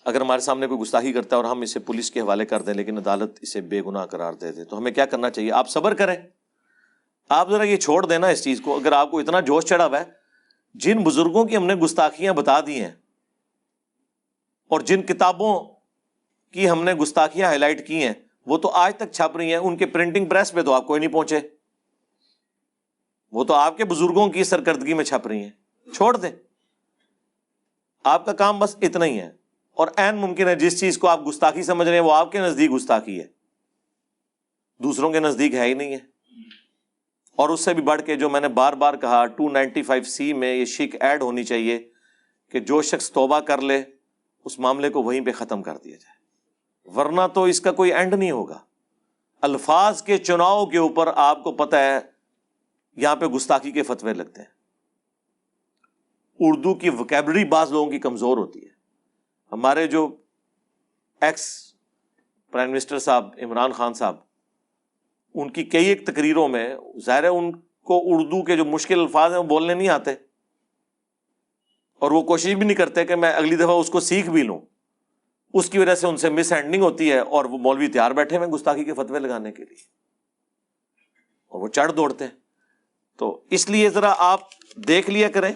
اگر ہمارے سامنے کوئی گستاخی کرتا ہے اور ہم اسے پولیس کے حوالے کر دیں لیکن عدالت اسے بے گناہ قرار دے دے تو ہمیں کیا کرنا چاہیے؟ آپ صبر کریں، آپ ذرا یہ چھوڑ دینا اس چیز کو. اگر آپ کو اتنا جوش چڑھا ہوا ہے، جن بزرگوں کی ہم نے گستاخیاں بتا دی ہیں اور جن کتابوں کی ہم نے گستاخیاں ہائی لائٹ کی ہیں وہ تو آج تک چھپ رہی ہیں، ان کے پرنٹنگ پریس پہ تو آپ کوئی نہیں پہنچے، وہ تو آپ کے بزرگوں کی سرکردگی میں چھپ رہی ہیں. چھوڑ دیں، آپ کا کام بس اتنا ہی ہے. اور عین ممکن ہے جس چیز کو آپ گستاخی سمجھ رہے ہیں وہ آپ کے نزدیک گستاخی ہے، دوسروں کے نزدیک ہے ہی نہیں ہے. اور اس سے بھی بڑھ کے جو میں نے بار بار کہا 295C میں یہ شک ایڈ ہونی چاہیے کہ جو شخص توبہ کر لے اس معاملے کو وہیں پہ ختم کر دیا جائے، ورنہ تو اس کا کوئی اینڈ نہیں ہوگا. الفاظ کے چناؤ کے اوپر آپ کو پتہ ہے یہاں پہ گستاخی کے فتوے لگتے ہیں. اردو کی وکیبلری بعض لوگوں کی کمزور ہوتی ہے. ہمارے جو ایکس پرائم منسٹر صاحب عمران خان صاحب، ان کی کئی ایک تقریروں میں ظاہر ہے ان کو اردو کے جو مشکل الفاظ ہیں وہ بولنے نہیں آتے، اور وہ کوشش بھی نہیں کرتے کہ میں اگلی دفعہ اس کو سیکھ بھی لوں. اس کی وجہ سے ان سے مس ہینڈلنگ ہوتی ہے اور وہ مولوی تیار بیٹھے ہوئے گستاخی کے فتوے لگانے کے لیے، اور وہ چڑھ دوڑتے ہیں. تو اس لیے ذرا آپ دیکھ لیا کریں،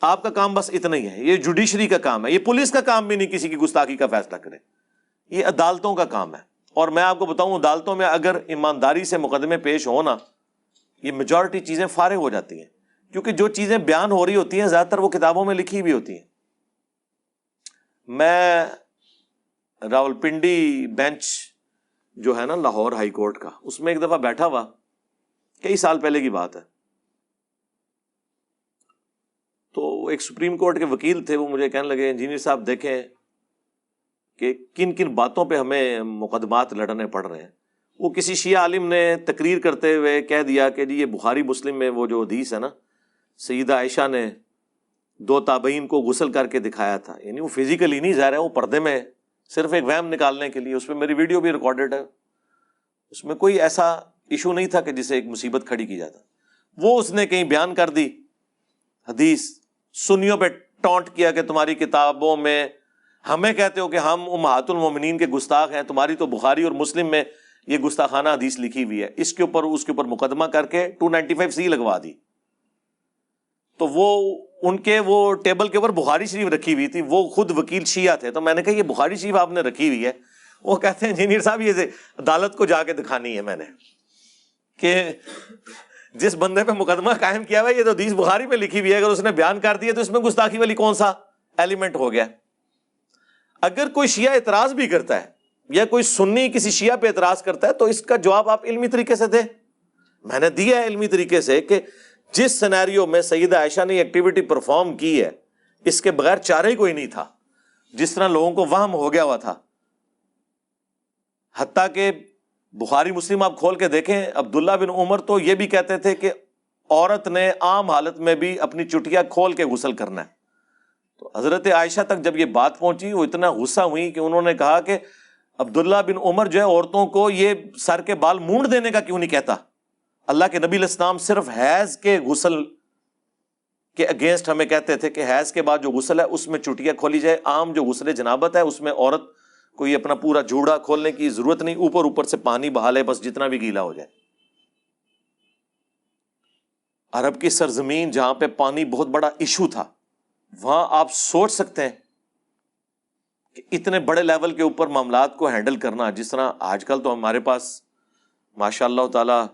آپ کا کام بس اتنا ہی ہے. یہ جوڈیشری کا کام ہے، یہ پولیس کا کام بھی نہیں کسی کی گستاخی کا فیصلہ کرے، یہ عدالتوں کا کام ہے. اور میں آپ کو بتاؤں عدالتوں میں اگر ایمانداری سے مقدمے پیش ہونا، یہ میجورٹی چیزیں فارغ ہو جاتی ہیں، کیونکہ جو چیزیں بیان ہو رہی ہوتی ہیں زیادہ تر وہ کتابوں میں لکھی بھی ہوتی ہیں. میں راولپنڈی بینچ جو ہے نا لاہور ہائی کورٹ کا، اس میں ایک دفعہ بیٹھا ہوا، کئی سال پہلے کی بات ہے. تو ایک سپریم کورٹ کے وکیل تھے، وہ مجھے کہنے لگے انجینئر صاحب دیکھیں کہ کن کن باتوں پہ ہمیں مقدمات لڑنے پڑ رہے ہیں. وہ کسی شیعہ عالم نے تقریر کرتے ہوئے کہہ دیا کہ جی یہ بخاری مسلم میں وہ جو حدیث ہے نا، سیدہ عائشہ نے 2 تابعین کو غسل کر کے دکھایا تھا، یعنی وہ فزیکلی نہیں ظاہر ہے، وہ پردے میں صرف ایک وہم نکالنے کے لیے. اس پہ میری ویڈیو بھی ریکارڈڈ ہے، اس میں کوئی ایسا ایشو نہیں تھا کہ جسے ایک مصیبت کھڑی کی جاتا. وہ اس نے کہیں بیان کر دی حدیث، سنیوں پہ ٹونٹ کیا کہ تمہاری کتابوں میں ہمیں کہتے ہو کہ ہم امہات المومنین کے گستاخ ہیں، تمہاری تو بخاری اور مسلم میں یہ گستاخانہ حدیث لکھی ہوئی ہے. اس کے اوپر مقدمہ کر کے 295C لگوا دی. تو وہ ان کے وہ ٹیبل کے اوپر بخاری شریف رکھی ہوئی تھی، وہ خود وکیل شیعہ تھے. تو میں نے کہا یہ بخاری شریف آپ نے رکھی ہوئی ہے؟ وہ کہتے ہیں انجینئر صاحب یہ عدالت کو جا کے دکھانی ہے میں نے کہ جس بندے پہ مقدمہ قائم کیا ہوا ہے یہ تو حدیث بخاری میں لکھی ہوئی ہے، اگر اس نے بیان کر دیا تو اس میں گستاخی والی کون سا ایلیمنٹ ہو گیا؟ اگر کوئی شیعہ اعتراض بھی کرتا ہے یا کوئی سنی کسی شیعہ پہ اعتراض کرتا ہے تو اس کا جواب آپ علمی طریقے سے دیں. میں نے دیا ہے علمی طریقے سے کہ جس سینیریو میں سیدہ عائشہ نے ایکٹیویٹی پرفارم کی ہے اس کے بغیر چارہ ہی کوئی نہیں تھا، جس طرح لوگوں کو وہم ہو گیا ہوا تھا. حتیٰ کہ بخاری مسلم آپ کھول کے دیکھیں، عبداللہ بن عمر تو یہ بھی کہتے تھے کہ عورت نے عام حالت میں بھی اپنی چٹیا کھول کے غسل کرنا ہے. تو حضرت عائشہ تک جب یہ بات پہنچی وہ اتنا غصہ ہوئی کہ انہوں نے کہا کہ عبداللہ بن عمر جو ہے عورتوں کو یہ سر کے بال مونڈ دینے کا کیوں نہیں کہتا؟ اللہ کے نبی علیہ السلام صرف حیض کے غسل کے اگینسٹ ہمیں کہتے تھے کہ حیض کے بعد جو غسل ہے اس میں چٹیا کھولی جائے. عام جو غسل جنابت ہے اس میں عورت کو یہ اپنا پورا جوڑا کھولنے کی ضرورت نہیں، اوپر سے پانی بہا لے بس جتنا بھی گیلا ہو جائے. عرب کی سرزمین جہاں پہ پانی بہت بڑا ایشو تھا، وہاں آپ سوچ سکتے ہیں کہ اتنے بڑے لیول کے اوپر معاملات کو ہینڈل کرنا. جس طرح آج کل تو ہمارے پاس ماشاء اللہ تعالی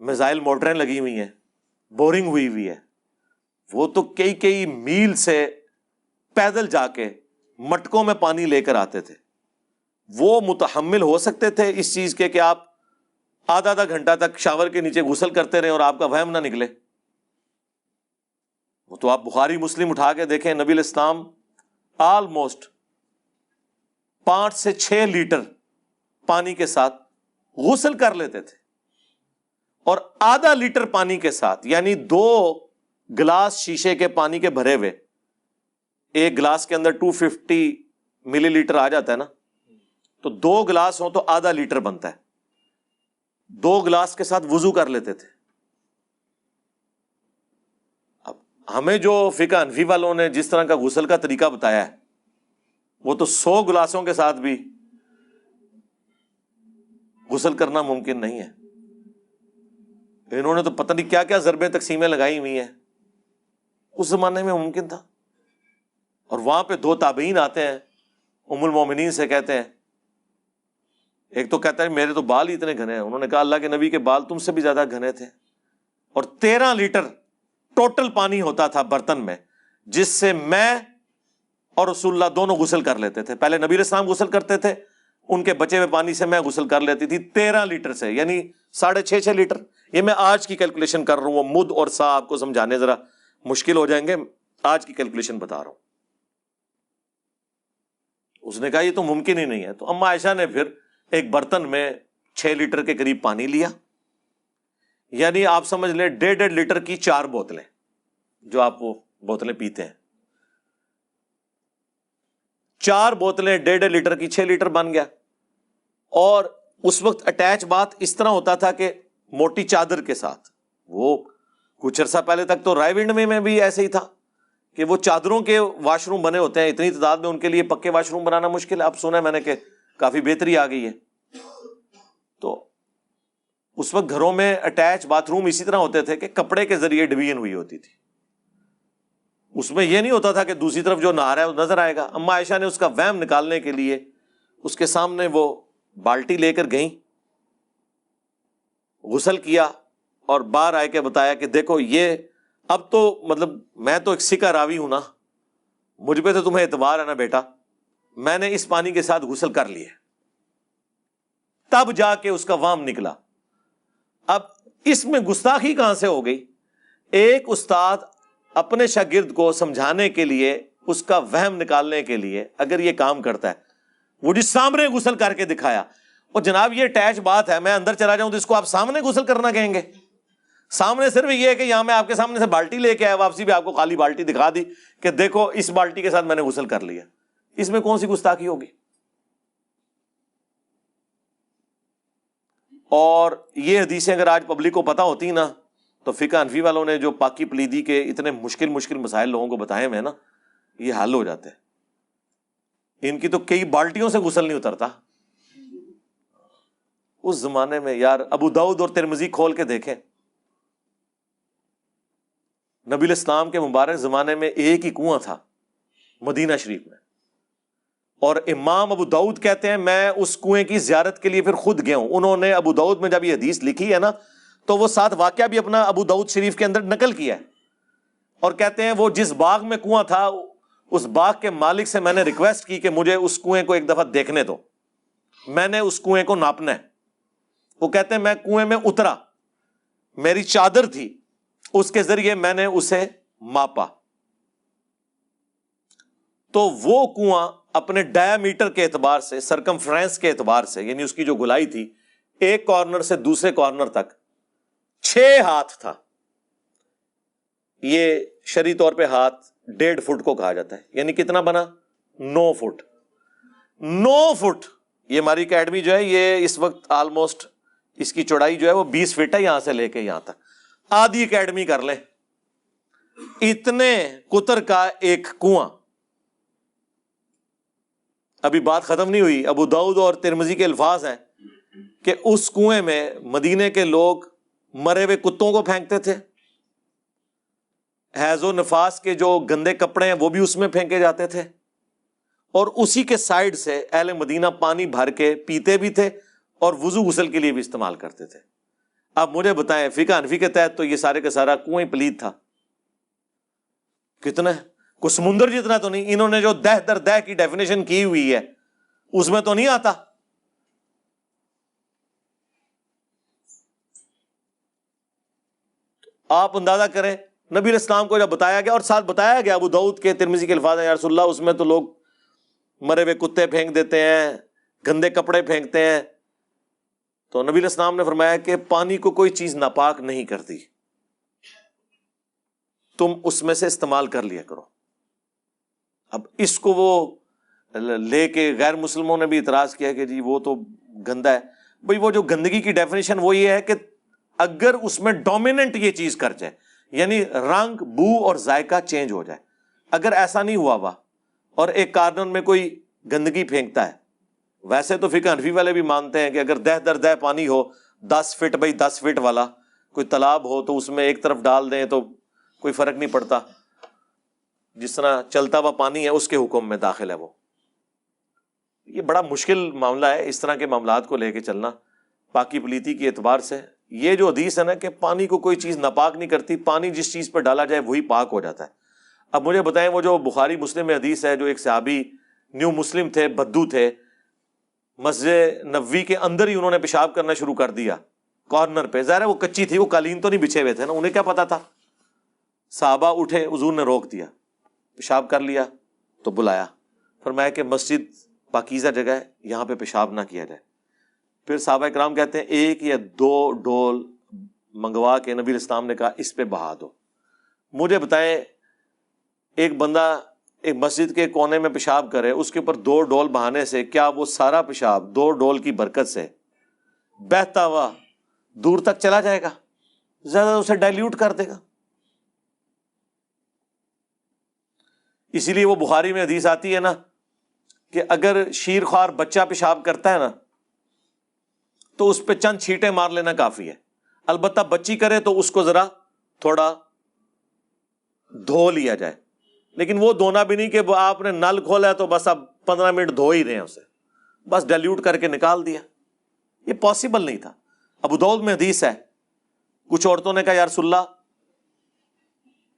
میزائل موٹریں لگی ہوئی ہیں، بورنگ ہوئی ہے، وہ تو کئی میل سے پیدل جا کے مٹکوں میں پانی لے کر آتے تھے. وہ متحمل ہو سکتے تھے اس چیز کے کہ آپ آدھا گھنٹہ تک شاور کے نیچے غسل کرتے رہیں اور آپ کا وہم نہ نکلے؟ وہ تو آپ بخاری مسلم اٹھا کے دیکھیں، نبی علیہ السلام آلموسٹ 5 سے 6 لیٹر پانی کے ساتھ غسل کر لیتے تھے، اور آدھا لیٹر پانی کے ساتھ، یعنی 2 گلاس شیشے کے پانی کے بھرے ہوئے، ایک گلاس کے اندر 250 ملی لیٹر آ جاتا ہے نا، تو 2 گلاس ہوں تو آدھا لیٹر بنتا ہے. 2 گلاس کے ساتھ وضو کر لیتے تھے. اب ہمیں جو فقہ حنفی والوں نے جس طرح کا غسل کا طریقہ بتایا ہے وہ تو 100 گلاسوں کے ساتھ بھی غسل کرنا ممکن نہیں ہے. انہوں نے تو پتہ نہیں کیا کیا ضربیں تقسیمیں لگائی ہوئی ہیں. اس زمانے میں ممکن تھا. اور وہاں پہ 2 تابعین آتے ہیں, ام المومنین سے کہتے ہیں, ایک تو کہتا ہے میرے تو بال ہی اتنے گھنے ہیں. انہوں نے کہا اللہ کے نبی کے بال تم سے بھی زیادہ گھنے تھے. اور 13 لیٹر ٹوٹل پانی ہوتا تھا برتن میں, جس سے میں اور رسول اللہ دونوں غسل کر لیتے تھے. پہلے نبی علیہ السلام غسل کرتے تھے, ان کے بچے ہوئے پانی سے میں غسل کر لیتی تھی 13 لیٹر سے, یعنی 6.5 لیٹر. یہ میں آج کی کیلکولیشن کر رہا ہوں, وہ مد اور سا آپ کو سمجھانے ذرا مشکل ہو جائیں گے, آج کی کیلکولیشن بتا رہا ہوں. اس نے کہا یہ تو ممکن ہی نہیں ہے. تو اما عائشہ نے پھر ایک برتن میں 6 لیٹر کے قریب پانی لیا, یعنی آپ سمجھ لیں 1.5 لیٹر کی 4 بوتلیں, جو آپ وہ بوتلیں پیتے ہیں, 4 بوتلیں 1.5 لیٹر کی 6 لیٹر بن گیا. اور اس وقت اٹیچ بات اس طرح ہوتا تھا کہ موٹی چادر کے ساتھ, وہ کچھ عرصہ پہلے تک تو رائے ونڈ میں بھی ایسے ہی تھا کہ وہ چادروں کے واش روم بنے ہوتے ہیں, اتنی تعداد میں ان کے لیے پکے واش روم بنانا مشکل ہے. اب سنا ہے میں نے کہ کافی بہتری آ گئی ہے. تو اس وقت گھروں میں اٹیچ باتھ روم اسی طرح ہوتے تھے کہ کپڑے کے ذریعے ڈویژن ہوئی ہوتی تھی. اس میں یہ نہیں ہوتا تھا کہ دوسری طرف جو نہا رہا ہے وہ نظر آئے گا. اما عائشہ نے اس کا وہم نکالنے کے لیے اس کے سامنے وہ بالٹی لے کر گئیں, غسل کیا, اور باہر آئے کے بتایا کہ دیکھو یہ اب تو مطلب میں تو ایک سکہ راوی ہوں نا, مجھ پہ تو تمہیں اعتبار ہے نا بیٹا, میں نے اس پانی کے ساتھ غسل کر لیا. تب جا کے اس کا وام نکلا. اب اس میں گستاخی کہاں سے ہو گئی؟ ایک استاد اپنے شاگرد کو سمجھانے کے لیے, اس کا وہم نکالنے کے لیے اگر یہ کام کرتا ہے, وہ جس سامنے غسل کر کے دکھایا, اور جناب یہ اٹیچ بات ہے, میں اندر چلا جاؤں تو اس کو آپ سامنے غسل کرنا کہیں گے؟ سامنے صرف یہ ہے کہ یہاں میں آپ کے سامنے سے بالٹی لے کے آیا, واپسی بھی آپ کو خالی بالٹی دکھا دی کہ دیکھو اس بالٹی کے ساتھ میں نے غسل کر لیا. اس میں کون سی گستاخی ہوگی؟ اور یہ حدیثیں اگر آج پبلک کو پتہ ہوتی نا, تو فقہ حنفی والوں نے جو پاکی پلیدی کے اتنے مشکل مسائل لوگوں کو بتائے ہوئے ہیں نا, یہ حل ہو جاتے ہیں. ان کی تو کئی بالٹیوں سے غسل نہیں اترتا. اس زمانے میں یار ابو داؤد اور ترمذی کھول کے دیکھیں, نبی الاسلام کے مبارک زمانے میں ایک ہی کنواں تھا مدینہ شریف میں, اور امام ابو داؤد کہتے ہیں میں اس کنویں کی زیارت کے لیے پھر خود گیا ہوں. انہوں نے ابو داؤد میں جب یہ حدیث لکھی ہے نا, تو وہ ساتھ واقعہ بھی اپنا ابو داؤد شریف کے اندر نقل کیا ہے, اور کہتے ہیں وہ جس باغ میں کنواں تھا, اس باغ کے مالک سے میں نے ریکویسٹ کی کہ مجھے اس کنویں کو ایک دفعہ دیکھنے دو, میں نے اس کنویں کو ناپنا ہے. وہ کہتے ہیں میں کنویں میں اترا, میری چادر تھی, اس کے ذریعے میں نے اسے ماپا, تو وہ کنواں اپنے ڈایا میٹر کے اعتبار سے, سرکمفرنس کے اعتبار سے, یعنی اس کی جو گلائی تھی ایک کارنر سے دوسرے کارنر تک 6 ہاتھ تھا. یہ شرعی طور پہ ہاتھ 1.5 فٹ کو کہا جاتا ہے, یعنی کتنا بنا 9 فٹ. 9 فٹ. یہ ہماری اکیڈمی جو ہے یہ اس وقت آلموسٹ اس کی چوڑائی جو ہے وہ 20 فٹ ہے, یہاں سے لے کے یہاں تک آدھی اکیڈمی کر لیں. اتنے قطر کا ایک کنواں. ابھی بات ختم نہیں ہوئی. ابو داؤد اور ترمذی کے الفاظ ہیں کہ اس کنویں میں مدینے کے لوگ مرے ہوئے کتوں کو پھینکتے تھے, حیض و نفاس کے جو گندے کپڑے ہیں وہ بھی اس میں پھینکے جاتے تھے, اور اسی کے سائڈ سے اہل مدینہ پانی بھر کے پیتے بھی تھے اور وضو غسل کے لیے بھی استعمال کرتے تھے. اب مجھے بتائیں فقہ حنفی کے تحت تو یہ سارے کا سارا کنویں پلید تھا. کتنا کوئی سمندر جتنا تو نہیں. انہوں نے جو دہ در دہ کی ڈیفینیشن کی ہوئی ہے اس میں تو نہیں آتا. آپ اندازہ کریں نبی علیہ السلام کو جب بتایا گیا, اور ساتھ بتایا گیا ابو داؤد کے ترمذی کے الفاظ ہیں یا رسول اللہ اس میں تو لوگ مرے ہوئے کتے پھینک دیتے ہیں, گندے کپڑے پھینکتے ہیں, تو نبی علیہ السلام نے فرمایا کہ پانی کو کوئی چیز ناپاک نہیں کرتی, تم اس میں سے استعمال کر لیا کرو. اب اس کو وہ لے کے غیر مسلموں نے بھی اعتراض کیا کہ جی وہ تو گندا ہے. بھئی وہ جو گندگی کی ڈیفینیشن وہ یہ ہے کہ اگر اس میں ڈومیننٹ یہ چیز کر جائے, یعنی رنگ, بو اور ذائقہ چینج ہو جائے. اگر ایسا نہیں ہوا اور ایک کارنر میں کوئی گندگی پھینکتا ہے. ویسے تو فقہ حنفی والے بھی مانتے ہیں کہ اگر دہ در دہ پانی ہو 10 فٹ بائی 10 فٹ والا کوئی تالاب ہو تو اس میں ایک طرف ڈال دیں تو کوئی فرق نہیں پڑتا, جس طرح چلتا ہوا پانی ہے اس کے حکم میں داخل ہے وہ. یہ بڑا مشکل معاملہ ہے اس طرح کے معاملات کو لے کے چلنا پاکی پلیتی کے اعتبار سے. یہ جو حدیث ہے نا کہ پانی کو کوئی چیز ناپاک نہیں کرتی, پانی جس چیز پر ڈالا جائے وہی پاک ہو جاتا ہے. اب مجھے بتائیں وہ جو بخاری مسلم میں حدیث ہے جو ایک صحابی نیو مسلم تھے, بدو تھے, مسجد نبوی کے اندر ہی انہوں نے پیشاب کرنا شروع کر دیا کارنر پہ. ظاہر ہے وہ کچی تھی, وہ قالین تو نہیں بچھے ہوئے تھے نا, انہیں کیا پتا تھا. صحابہ اٹھے, حضور نے روک دیا, پیشاب کر لیا تو بلایا, فرمایا کہ مسجد پاکیزہ جگہ ہے, یہاں پہ پیشاب نہ کیا جائے. پھر صحابہ کرام کہتے ہیں 1 یا 2 ڈول منگوا کے نبی اسلام نے کہا اس پہ بہا دو. مجھے بتائیں ایک بندہ ایک مسجد کے کونے میں پیشاب کرے, اس کے اوپر 2 ڈول بہانے سے کیا وہ سارا پیشاب 2 ڈول کی برکت سے بہتا ہوا دور تک چلا جائے گا؟ زیادہ اسے ڈائلیوٹ کر دے گا. اسی لیے وہ بخاری میں حدیث آتی ہے نا کہ اگر شیر خوار بچہ پیشاب کرتا ہے نا تو اس پہ چند چھینٹیں مار لینا کافی ہے. البتہ بچی کرے تو اس کو ذرا تھوڑا دھو لیا جائے, لیکن وہ دھونا بھی نہیں کہ آپ نے نل کھولا ہے تو بس اب 15 منٹ دھو ہی رہے ہیں اسے, بس ڈائلیوٹ کر کے نکال دیا. یہ پاسبل نہیں تھا. ابو داؤد میں حدیث ہے, کچھ عورتوں نے کہا یا رسول اللہ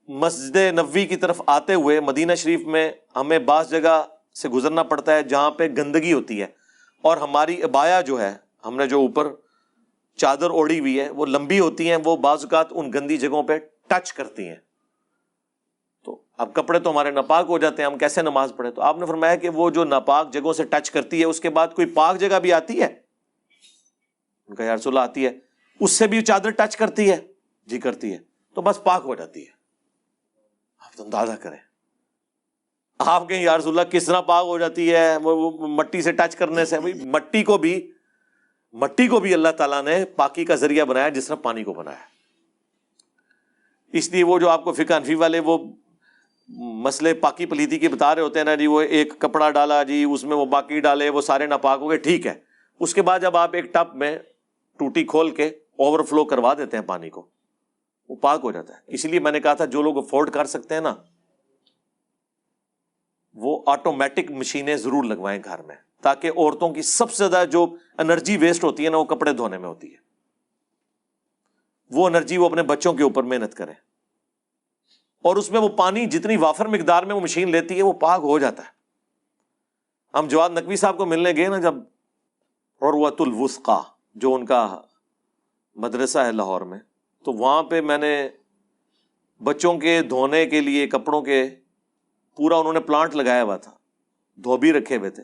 مسجد نبوی کی طرف آتے ہوئے مدینہ شریف میں ہمیں بعض جگہ سے گزرنا پڑتا ہے جہاں پہ گندگی ہوتی ہے, اور ہماری عبایا جو ہے, ہم نے جو اوپر چادر اوڑھی ہوئی ہے وہ لمبی ہوتی ہیں, وہ بعض اوقات ان گندی جگہوں پہ ٹچ کرتی ہیں, تو اب کپڑے تو ہمارے ناپاک ہو جاتے ہیں, ہم کیسے نماز پڑھیں؟ تو آپ نے فرمایا کہ وہ جو ناپاک جگہوں سے ٹچ کرتی ہے اس کے بعد کوئی پاک جگہ بھی آتی ہے؟ ان کا یا رسول اللہ آتی ہے. اس سے بھی چادر ٹچ کرتی ہے؟ جی کرتی ہے. تو بس پاک ہو جاتی ہے. آپ تو اندازہ کریں, آپ کہیں یا رسول اللہ کس طرح پاک ہو جاتی ہے؟ وہ مٹی سے ٹچ کرنے سے. مٹی کو بھی اللہ تعالیٰ نے پاکی کا ذریعہ بنایا جس طرح پانی کو بنایا. اس لیے وہ جو آپ کو فقہ حنفی والے وہ مسئلے پاکی پلیتی کے بتا رہے ہوتے ہیں نا جی, وہ ایک کپڑا ڈالا جی اس میں وہ باقی ڈالے وہ سارے ناپاک ہو گئے, ٹھیک ہے. اس کے بعد جب آپ ایک ٹب میں ٹوٹی کھول کے اوور فلو کروا دیتے ہیں پانی کو, وہ پاک ہو جاتا ہے. اسی لیے میں نے کہا تھا جو لوگ افورڈ کر سکتے ہیں نا وہ آٹومیٹک مشینیں ضرور لگوائیں گھر میں, تاکہ عورتوں کی سب سے زیادہ جو انرجی ویسٹ ہوتی ہے نا وہ کپڑے دھونے میں ہوتی ہے, وہ انرجی وہ اپنے بچوں کے اوپر محنت کریں, اور اس میں وہ پانی جتنی وافر مقدار میں وہ مشین لیتی ہے وہ پاک ہو جاتا ہے. ہم جواد نقوی صاحب کو ملنے گئے نا جب عروۃ الوثقی جو ان کا مدرسہ ہے لاہور میں, تو وہاں پہ میں نے بچوں کے دھونے کے لیے کپڑوں کے پورا انہوں نے پلانٹ لگایا ہوا تھا, دھوبی رکھے ہوئے تھے,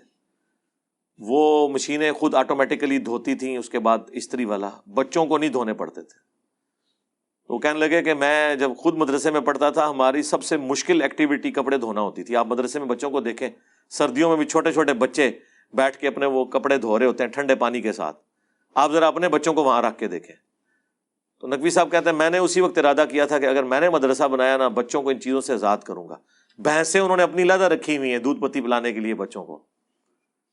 وہ مشینیں خود آٹومیٹیکلی دھوتی تھیں. اس کے بعد استری والا, بچوں کو نہیں دھونے پڑتے تھے. تو کہنے لگے کہ میں جب خود مدرسے میں پڑھتا تھا ہماری سب سے مشکل ایکٹیویٹی کپڑے دھونا ہوتی تھی. آپ مدرسے میں بچوں کو دیکھیں, سردیوں میں بھی چھوٹے چھوٹے بچے بیٹھ کے اپنے وہ کپڑے دھو رہے ہوتے ہیں ٹھنڈے پانی کے ساتھ. آپ ذرا اپنے بچوں کو وہاں رکھ کے دیکھیں. تو نقوی صاحب کہتے ہیں میں نے اسی وقت ارادہ کیا تھا کہ اگر میں نے مدرسہ بنایا نا بچوں کو ان چیزوں سے آزاد کروں گا. بھینسیں انہوں نے اپنی علیحدہ رکھی ہوئی ہیں دودھ پتی پلانے کے لیے بچوں کو,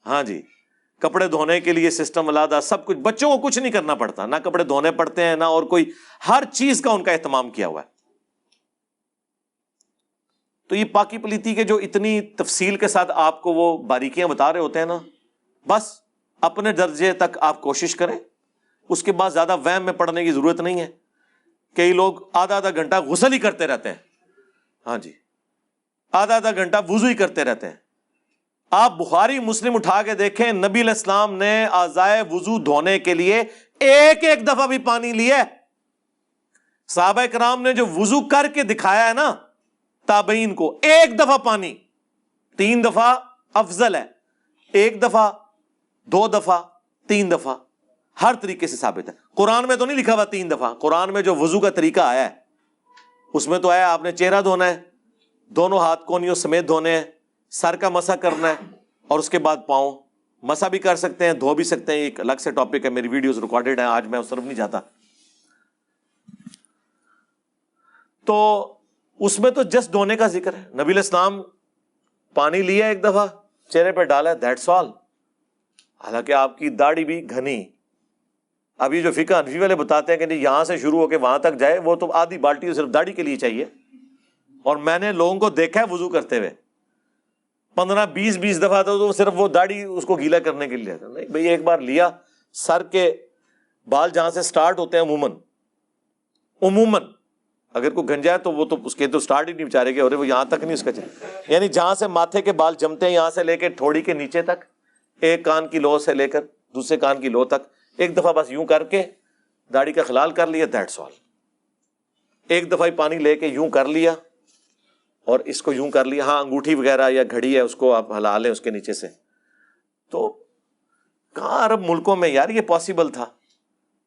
ہاں جی, کپڑے دھونے کے لیے سسٹم علیحدہ, سب کچھ. بچوں کو کچھ نہیں کرنا پڑتا, نہ کپڑے دھونے پڑتے ہیں نہ اور کوئی, ہر چیز کا ان کا اہتمام کیا ہوا ہے. تو یہ پاکی پلیتی کے جو اتنی تفصیل کے ساتھ آپ کو وہ باریکیاں بتا رہے ہوتے ہیں نا, بس اپنے درجے تک آپ کوشش کریں, اس کے بعد زیادہ وہم میں پڑنے کی ضرورت نہیں ہے. کئی لوگ آدھا آدھا گھنٹہ غسل ہی کرتے رہتے ہیں, ہاں جی, آدھا آدھا گھنٹہ وضو ہی کرتے رہتے ہیں. آپ بخاری مسلم اٹھا کے دیکھیں, نبی علیہ السلام نے اعضائے وضو دھونے کے لیے ایک دفعہ بھی پانی لیا. صحابہ کرام نے جو وضو کر کے دکھایا ہے نا تابعین کو, 1 دفعہ پانی, 3 دفعہ افضل ہے, 1 دفعہ 2 دفعہ 3 دفعہ, ہر طریقے سے ثابت ہے. قرآن میں تو نہیں لکھا ہوا 3 دفعہ, قرآن میں جو وضو کا طریقہ آیا ہے اس میں تو آیا آپ نے چہرہ دھونا ہے, دونوں ہاتھ کونیوں سمیت دھونے ہیں, سر کا مسح کرنا ہے, اور اس کے بعد پاؤں مسح بھی کر سکتے ہیں, دھو بھی سکتے ہیں. ایک الگ سے ٹاپک ہے, میری ویڈیوز ریکارڈڈ ہیں, آج میں اس طرف نہیں جاتا. تو اس میں تو جسٹ دھونے کا ذکر ہے. نبی علیہ السلام پانی لیا 1 دفعہ, چہرے پہ ڈالا ہے, دیٹس آل. حالانکہ آپ کی داڑھی بھی گھنی. ابھی جو فقہ حنفی والے بتاتے ہیں کہ نہیں یہاں سے شروع ہو کے وہاں تک جائے, وہ تو آدھی بالٹی صرف داڑھی کے لیے چاہیے. اور میں نے لوگوں کو دیکھا ہے وضو کرتے ہوئے 15-20 دفعہ تو صرف وہ داڑھی اس کو گیلا کرنے کے لیے. نہیں بھئی, ایک بار لیا, سر کے بال جہاں سے سٹارٹ ہوتے ہیں عموماً اگر کوئی گنجا ہے تو وہ تو اس کے تو سٹارٹ ہی نہیں بیچارے کے, اور وہ یہاں تک نہیں اس کا یعنی جہاں سے ماتھے کے بال جمتے ہیں یہاں سے لے کے تھوڑی کے نیچے تک, ایک کان کی لو سے لے کر دوسرے کان کی لو تک, ایک دفعہ بس یوں کر کے داڑھی کا خلال کر لیا, دیٹس آل. ایک دفعہ ہی پانی لے کے یوں کر لیا اور اس کو یوں کر لیا. ہاں انگوٹھی وغیرہ یا گھڑی ہے اس کو آپ ہلا لیں اس کے نیچے سے. تو کہاں عرب ملکوں میں یار یہ پاسبل تھا؟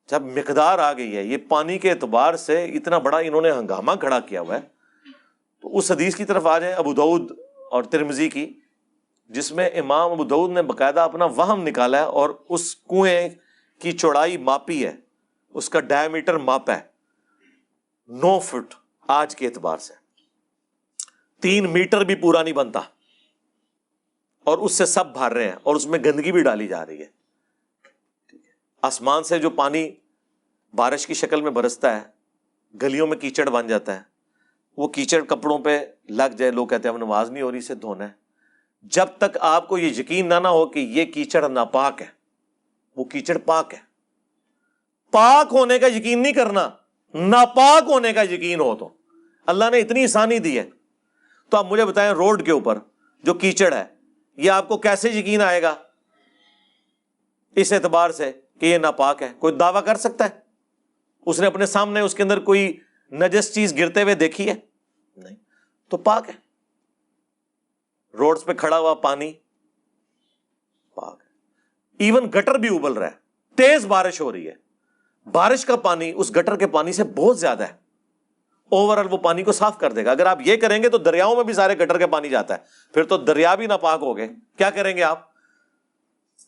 جب مقدار آ گئی ہے, یہ پانی کے اعتبار سے اتنا بڑا انہوں نے ہنگامہ کھڑا کیا ہوا ہے. تو اس حدیث کی طرف آ جائیں ابو داؤد اور ترمذی کی, جس میں امام ابو داؤد نے باقاعدہ اپنا وہم نکالا ہے اور اس کنویں کی چوڑائی ماپی ہے, اس کا ڈائیمیٹر ماپا ہے 9 فٹ. آج کے اعتبار سے 3 میٹر بھی پورا نہیں بنتا, اور اس سے سب بھر رہے ہیں, اور اس میں گندگی بھی ڈالی جا رہی ہے. آسمان سے جو پانی بارش کی شکل میں برستا ہے, گلیوں میں کیچڑ بن جاتا ہے, وہ کیچڑ کپڑوں پہ لگ جائے, لوگ کہتے ہیں اب نماز نہیں ہو رہی, اسے دھونا ہے. جب تک آپ کو یہ یقین نہ ہو کہ یہ کیچڑ ناپاک ہے, وہ کیچڑ پاک ہے. پاک ہونے کا یقین نہیں کرنا, ناپاک ہونے کا یقین ہو. تو اللہ نے اتنی آسانی دی ہے, تو آپ مجھے بتائیں روڈ کے اوپر جو کیچڑ ہے یہ آپ کو کیسے یقین آئے گا اس اعتبار سے کہ یہ ناپاک ہے؟ کوئی دعویٰ کر سکتا ہے؟ اس نے اپنے سامنے اس کے اندر کوئی نجس چیز گرتے ہوئے دیکھی ہے؟ نہیں. تو پاک ہے. روڈز پہ کھڑا ہوا پانی پاک ہے. ایون گٹر بھی ابل رہا ہے, تیز بارش ہو رہی ہے, بارش کا پانی اس گٹر کے پانی سے بہت زیادہ ہے, اوورآل وہ پانی کو صاف کر دے گا. اگر آپ یہ کریں گے تو دریاؤں میں بھی سارے گٹر کے پانی جاتا ہے, پھر تو دریا بھی ناپاک ہو گئے. کیا کریں گے آپ؟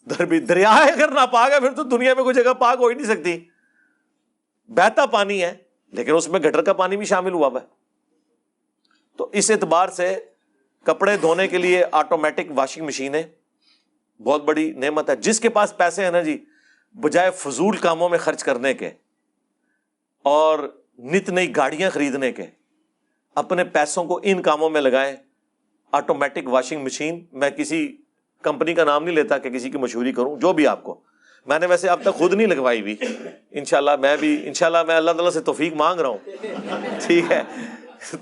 دریا اگر ناپاک ہے پھر تو دنیا میں کوئی جگہ پاک ہو ہی نہیں سکتی. بہتا پانی ہے لیکن اس میں گٹر کا پانی بھی شامل ہوا ہے. تو اس اعتبار سے کپڑے دھونے کے لیے آٹومیٹک واشنگ مشینیں بہت بڑی نعمت ہے. جس کے پاس پیسے ہیں نا جی, بجائے فضول کاموں میں خرچ کرنے کے اور نت نئی گاڑیاں خریدنے کے, اپنے پیسوں کو ان کاموں میں لگائیں. آٹومیٹک واشنگ مشین, میں کسی کمپنی کا نام نہیں لیتا کہ کسی کی مشہوری کروں, جو بھی آپ کو, میں نے ویسے اب تک خود نہیں لگوائی ہوئی. انشاءاللہ میں اللہ تعالیٰ سے توفیق مانگ رہا ہوں, ٹھیک ہے,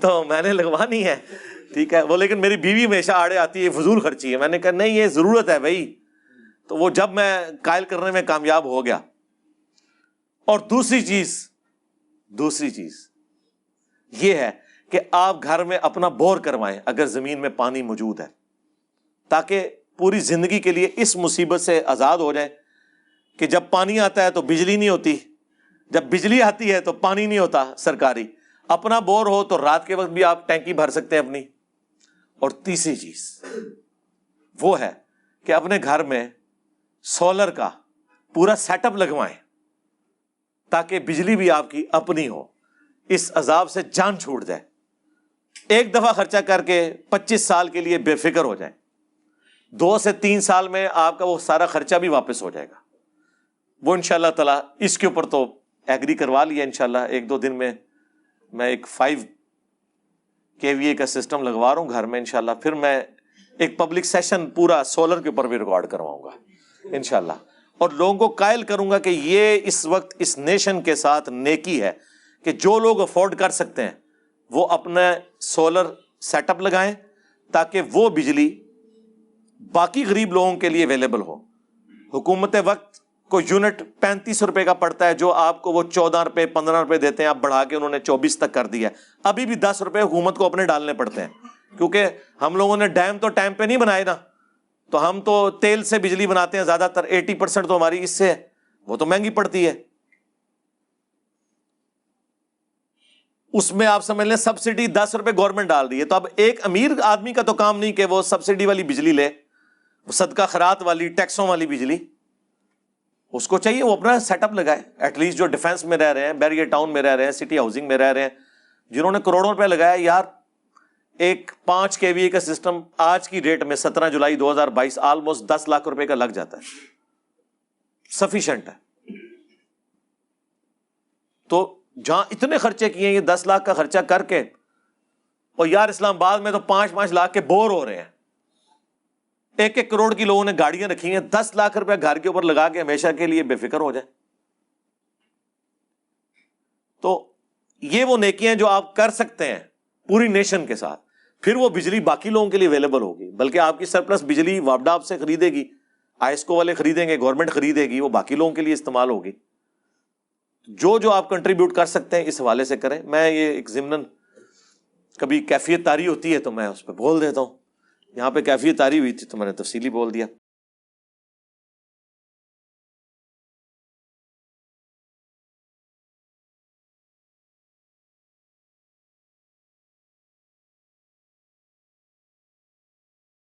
تو میں نے لگوانی ہے, ٹھیک ہے وہ. لیکن میری بیوی ہمیشہ آڑے آتی ہے فضول خرچی ہے. میں نے کہا نہیں یہ ضرورت ہے بھائی. تو وہ جب میں قائل کرنے میں کامیاب ہو گیا. اور دوسری چیز یہ ہے کہ آپ گھر میں اپنا بور کروائیں اگر زمین میں پانی موجود ہے, تاکہ پوری زندگی کے لیے اس مصیبت سے آزاد ہو جائیں کہ جب پانی آتا ہے تو بجلی نہیں ہوتی, جب بجلی آتی ہے تو پانی نہیں ہوتا سرکاری. اپنا بور ہو تو رات کے وقت بھی آپ ٹینکی بھر سکتے ہیں اپنی. اور تیسری چیز وہ ہے کہ اپنے گھر میں سولر کا پورا سیٹ اپ لگوائیں تاکہ بجلی بھی آپ کی اپنی ہو, اس عذاب سے جان چھوٹ جائے. ایک دفعہ خرچہ کر کے 25 سال کے لیے بے فکر ہو جائیں. 2 سے 3 سال میں آپ کا وہ سارا خرچہ بھی واپس ہو جائے گا. وہ انشاءاللہ تعالیٰ اس کے اوپر تو ایگری کروا لیا انشاءاللہ. 1-2 دن میں ایک 5 KVA کا سسٹم لگوا رہا ہوں گھر میں انشاءاللہ. پھر میں ایک پبلک سیشن پورا سولر کے اوپر بھی ریکارڈ کرواؤں گا انشاءاللہ, اور لوگوں کو قائل کروں گا کہ یہ اس وقت اس نیشن کے ساتھ نیکی ہے کہ جو لوگ افورڈ کر سکتے ہیں وہ اپنا سولر سیٹ اپ لگائیں تاکہ وہ بجلی باقی غریب لوگوں کے لیے اویلیبل ہو. حکومت وقت کو یونٹ 35 روپے کا پڑتا ہے, جو آپ کو وہ 14 روپے 15 روپے دیتے ہیں, اب بڑھا کے انہوں نے 24 تک کر دیا. ابھی بھی 10 روپے حکومت کو اپنے ڈالنے پڑتے ہیں, کیونکہ ہم لوگوں نے ڈیم تو ٹائم پہ نہیں بنائے نا, تو ہم تو تیل سے بجلی بناتے ہیں زیادہ تر, 80% تو ہماری اس سے ہے, وہ تو مہنگی پڑتی ہے. اس میں آپ سمجھ لیں سبسڈی 10 روپے گورنمنٹ ڈال رہی ہے. تو اب ایک امیر آدمی کا تو کام نہیں کہ وہ سبسڈی والی بجلی لے, صدقہ خیرات والی, ٹیکسوں والی بجلی. اس کو چاہیے وہ اپنا سیٹ اپ لگائے. ایٹ لیسٹ جو ڈیفینس میں رہ رہے ہیں, بیریئر ٹاؤن میں رہ رہے ہیں, سٹی ہاؤسنگ میں رہ رہے ہیں, جنہوں نے کروڑوں روپے لگایا, یار ایک 5 KVA کا سسٹم آج کی ڈیٹ میں 17 جولائی 2022 آلموسٹ 10 لاکھ روپے کا لگ جاتا ہے، سفیشنٹ ہے۔ تو جہاں اتنے خرچے کیے ہیں، یہ 10 لاکھ کا خرچہ کر کے، اور یار اسلام آباد میں تو 5-5 لاکھ کے بور ہو رہے ہیں، 1-1 کروڑ کی لوگوں نے گاڑیاں رکھی ہیں، 10 لاکھ روپے گھر کے اوپر لگا کے ہمیشہ کے لیے بے فکر ہو جائے۔ تو یہ وہ نیکیاں جو آپ کر سکتے ہیں پوری نیشن کے ساتھ، پھر وہ بجلی باقی لوگوں کے لیے اویلیبل ہوگی، بلکہ آپ کی سرپلس بجلی وابڈا آپ سے خریدے گی، آئسکو والے خریدیں گے، گورنمنٹ خریدے گی، وہ باقی لوگوں کے لیے استعمال ہوگی۔ جو آپ کنٹریبیوٹ کر سکتے ہیں اس حوالے سے کریں۔ میں یہ ایک ضمناً کبھی کیفیت طاری ہوتی ہے تو میں اس پہ بول دیتا ہوں، یہاں پہ کیفیت طاری ہوئی تھی تو میں نے تفصیلی بول دیا۔